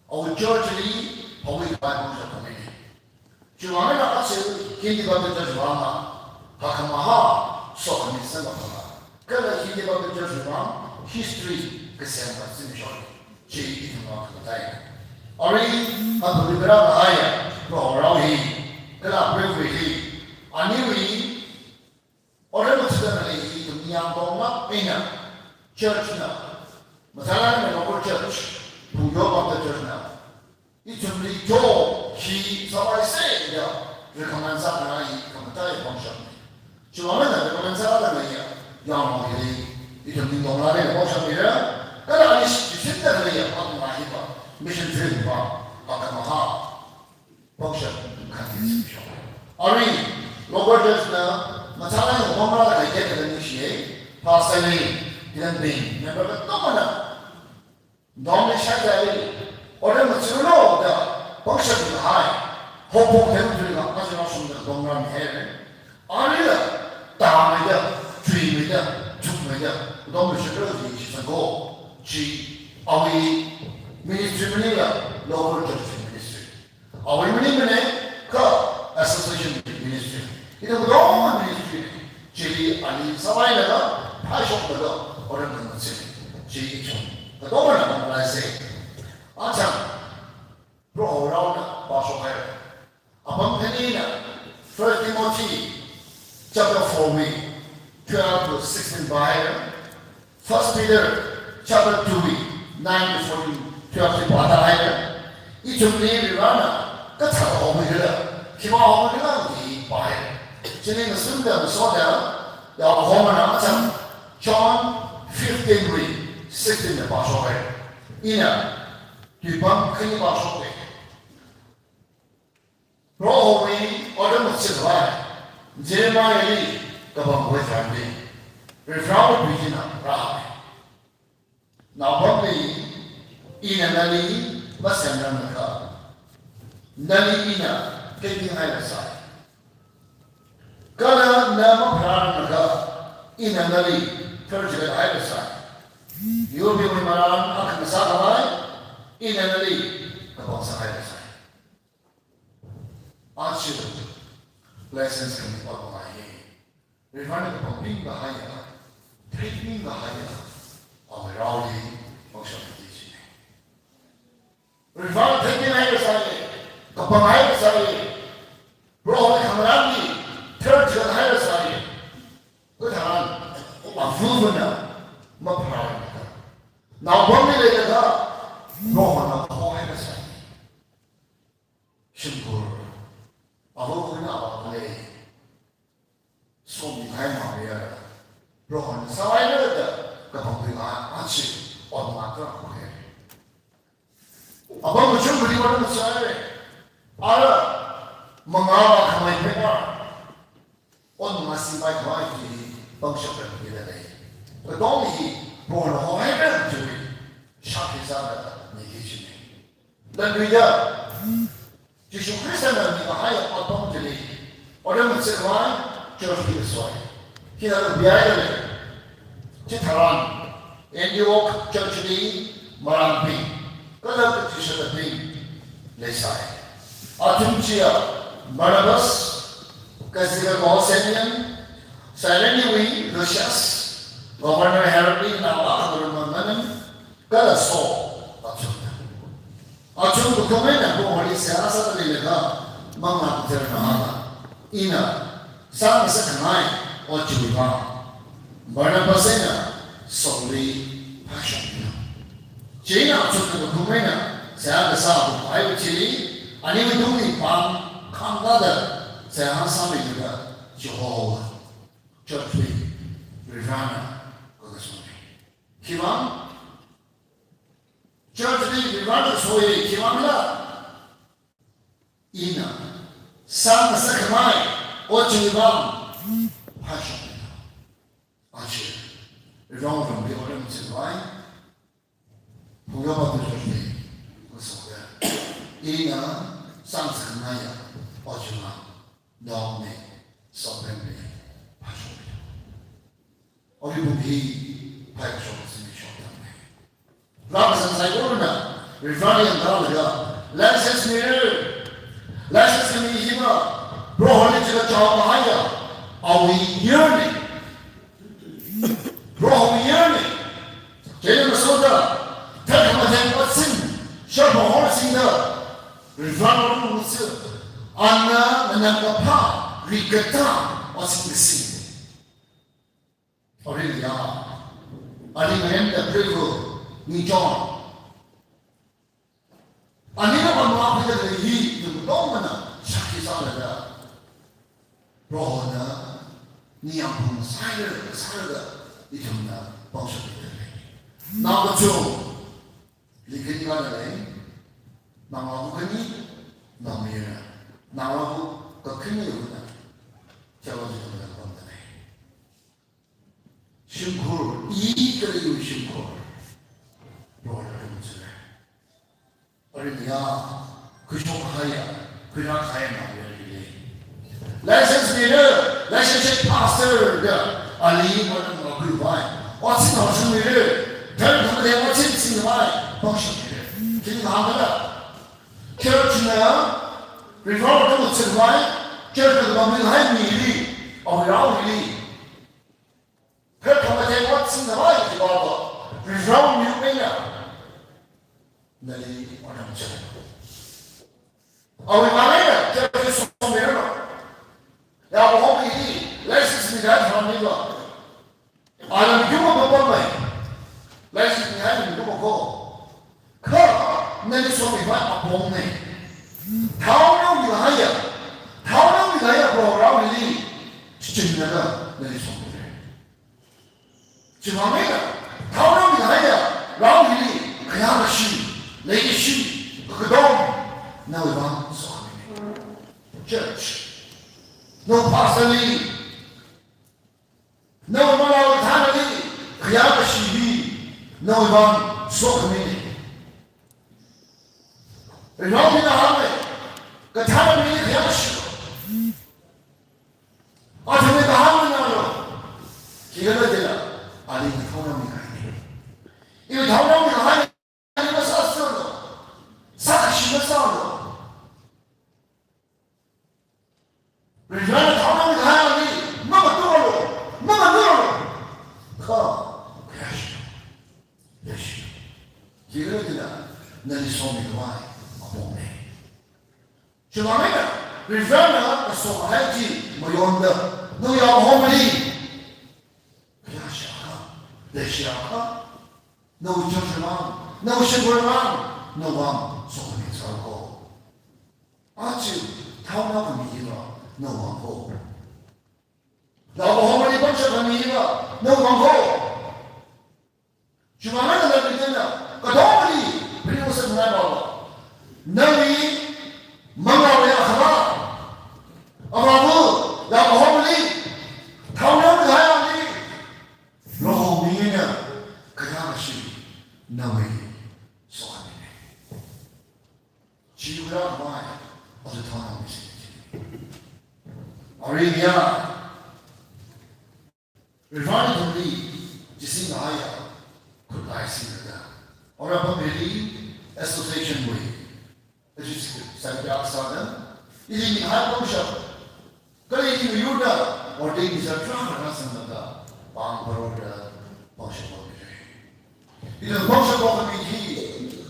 ông church đi, how we buy công sự của mình, chúng anh là cái sự khi đi vào bên trong chúng mà, các mà ha, số mình sinh ra mà, cái là khi đi vào bên trong chúng history cái xem là sinh ra, chỉ đi vào cái này, ở đây anh tôi biết là ai à, rồi rồi cái là privilege, anh ấy ở đây một sự kiện này thì chúng nhà công tác bên nào, church nào, mà sao lại mình có church, Phungyo có church nào, ít chúng đi cho khi sau này sẽ được, rồi không ăn sáng này không tay không sắm, chúng mình là không ăn sáng là này, giờ mà cái gì, ít chúng mình đồng lại để không sắm gì đó, cái là anh chỉ xin được cái gì, không phải gì cả, mission trip mà, hoặc là mà ha, không sắm. Ari, Robertus na masalah yang umumnya ada kaitan dengan Indonesia, bahasa ini dan bin, memang betul mana? Domestik saya orang macam ada bangsa berhai, hopok dengan juga macam macam dongran here. Ari lah, tahu ada, cuy ada, cuma ada, domestik itu sih go, si awi ministry ni lah, local church ministry. Awi mana ke association ministry. Itu betul ministry. Jadi ani sampai lega, pasok lega orang mengucap. Jadi itu betul mana Malaysia. Macam pro-orang pasok hari. Abang ini na First Timothy chapter 4 12 to 16 bahaya. First Peter chapter 2 9 to 14 12 to bahaya. Itu ni mana? Cái thằng họ mới được, khi mà họ mới được thì bài, cho nên là xứng đáng số đó, đó họ mới nói rằng John 15:16 là bảo số này, ina, thì bằng khi bảo số này, rồi họ mới ở đây một sự lại, Jeremiah 个帮会传的，而让必须拿拉。那帮里一年那里不想让那个，那里一年给你还是啥？个人那么看那个一年那里，他这个还是啥？有没有嘛？阿看啥个来？一年那里个帮啥还是啥？阿去了。Lessons can be online. Refining the pumping the higher, taking the higher, on the rowdy motion of teaching. Refine taking the higher side, the higher side, bro, Kamarani, turn to the higher side. Good hand, a fluminum, not proud. Now, one minute ago, no one of the higher side. Simple. 阿婆回那话嘞，说明太忙了，然后稍微了的，个朋友阿去，我们阿个回来。阿婆不全部地方都是嘞，阿拉蒙阿看没变化，我们阿西白看去帮小朋友的嘞，我当年不能好海边去，下皮啥的你可以去没，那对的。就是为什么你个还要把东这里，我这么吃完就是这个水，现在都别的嘞，这台湾，研究就是的马兰病，个个就是的病来晒，啊，中间马拉巴斯，个是个高山人，山人因为热夏斯，我们那海边那瓦格尔们，个个烧，啊，中。Acung dokumen yang boleh siasat mereka mengatur nama ini sang sekenai ojuwa mana pasenya soli pasnya. Jika acung dokumen saya besar ayu cili, ani menunggu pam kangkada saya sama juga jauh jauh berjana kesulitan. Kiam Church vivato suoi chiamala ina sam sakamai ochi vivam passion achi wrong from the order to why Phungyo ba tu ni ko so ya ina sam sakamai ochi ma dog ne so ben ne passion ori bu bi passion Robinson Saigurna, Rivani and Dalaga, Lessons near, Lessons in the Hima, Broholi to the Chawahaya. Are we yearning? Broholi yearning. Jalen Soda, Takaman Watson, Sharma Horsinger, Rivani Musa, Anna Nanapa, Rigata, was in the sea. Already are. I didn't end the privilege. Ni John. Anina mamma kita lagi tu dong mana sakit sana dah. Rohana ni yang pun saya itu mana bangsa kita ni. Nama tu lihat ni mana ni? Nama bukan ni, nama ni. Nama bu kekini bukan. Jawab itu mana bangsa ni. Syukur, kerana syukur. 어린이야 그 쇼하야 그냥 가야 나오는데 라이센스 미를 라이센스 파스터가 알리 뭐는 뭐 그거야 어찌 나오는 미를 별 그거 어찌 쓰는 거야 방식이래 지금 나가라 결혼이야 리포트 좀 쓰는 거야 결혼도 만들 할 일이 어려우리 별 그거 대고 쓰는 거야 이거 리포트 미국이야 dari orang Jawa. Awal mana ya? Jadi sumber. Ya orang ini, lepas ini dah orang ni lah. Alam cuma bapa mai. Lepas ini ada cuma kau. Kau nanti sumber apa orang ni? Tahu nak wilayah program ini cenderung nanti sumber. Cuma mana? Tahu nak wilayah program ini kaya masih. Lady she, the dog, now we want to church. No pastor, no more time, Kayakashi, no one, so many. Wrong in the highway, the time of the Yash. Ultimately, the highway, you know, I didn't tell them. You told them the highway was also such a song. Return to Tom the highway, Mama Doro. Come, crash. Yes, you know, then you saw me why. Chumamena, Rivana, a so haji, Moyonda, no your homely. Yashaka, the Shaka, no judgment, no sugar, no one, so many go. Aren't you? Town of Miva, no one go. The homely bunch of Miva, no one go. Chumamena, the beginner, but only, Primus and Rabba. No, Mama, we are Hama. Amabu, the homely, town of the Highway. No, Mina, Kayamashi, Nawi, so I mean. She would not mind of the town of the city. Arabia, refined to me, Jissing Aya, could I see her? Or a Bamili Association way. Sabi Aksadan, ini hal bangsa. Kalau ini Yuda, orang ini sejarah rasa nada, bang beroda bangsa berbeda. Itu bangsa berbeda,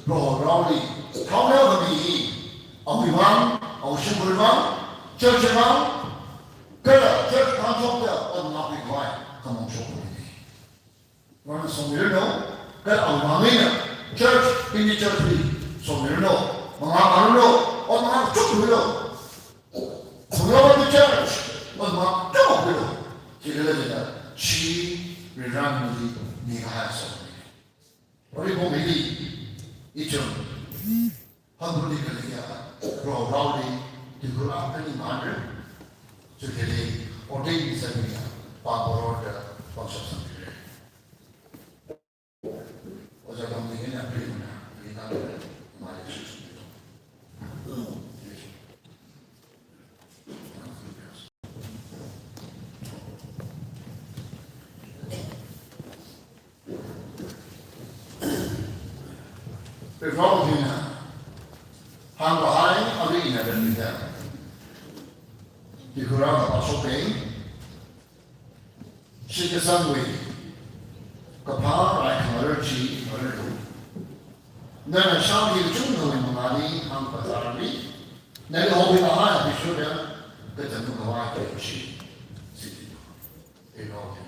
roh rawi, tahu berbeda. Awiman, awushimulman, churchman, kalau church kantor dia orang nak berkuai, kamu cukup ini. Orang somirno, kalau awamanya church ini church ini somirno. Mga o mga chuklo. Phungyo church, o mga chuklo. Kilala nila, chi rirang ni hasa. Ori mo mili, ichon, hanguli kaliya, bro rauli, tigura kani mandre, sukeli, orday sa niya, pangoroda, pangsasangkiri. O sa kamingin na prima na, pinagana, malis. Before dinner, hang behind a ring at the dinner. You could have a shopping. She is some way. Kappa, like allergy, allergy. Then I shall give Jungo in Mali, hang Patari. Then the whole behind, be sure that the Nukawa can she. They know him.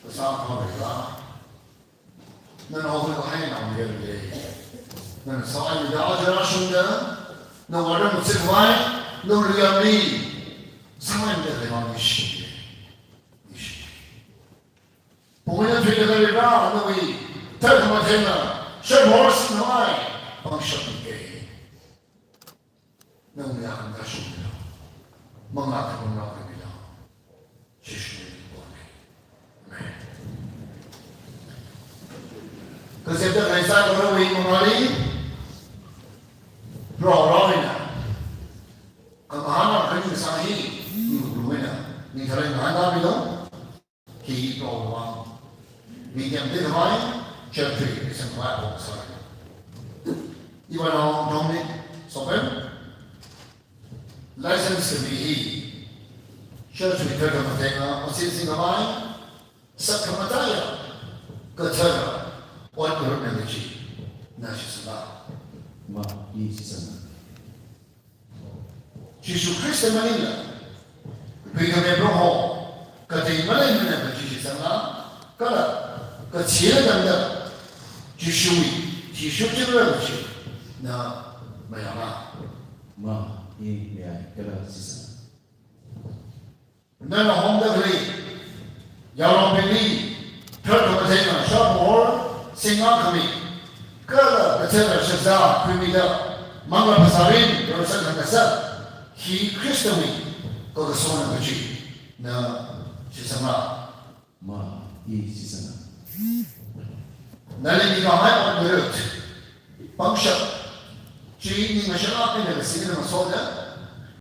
The sound of the then over the hand on the other day. Then saw the other no one would sit wine, no real me. Someone that they want to shit. But when I figure that around, the way, tell my dinner, share horse in the line, on shopping day. No, we haven't got shopping. Mangaka will not be down. She should be born. Man. Because if the Raisa go away from Mali, draw Rovina. Kamahana Kani Sahi, you Ruina, Nikolai Nanda, he draw one. We can live high, chapter is a black side. You are now Dominic Sopen. License to be he. Church we take a Matena, or sitting a line, Sakamataya, Katara. What your energy? Nashisala. Ma, Yisana. Jesus Christ Manila. Pigame Broho. Kati Malay Jisana. Kala. Katsiaganda. Jishui. Jishu na Mayama. Ma, Kala Sisa. Nana Home the Green. Yaron Beli. Turtle Matena. Shop or. Singakami, Kala, the Terra Shaza, Primida, Manga Pasarin, Rosan Kasa, he Christami, got the son of the G. 那是什么？嘛一是什么？那里你讲还有没有？帮手，至于你们想要变成什么说的？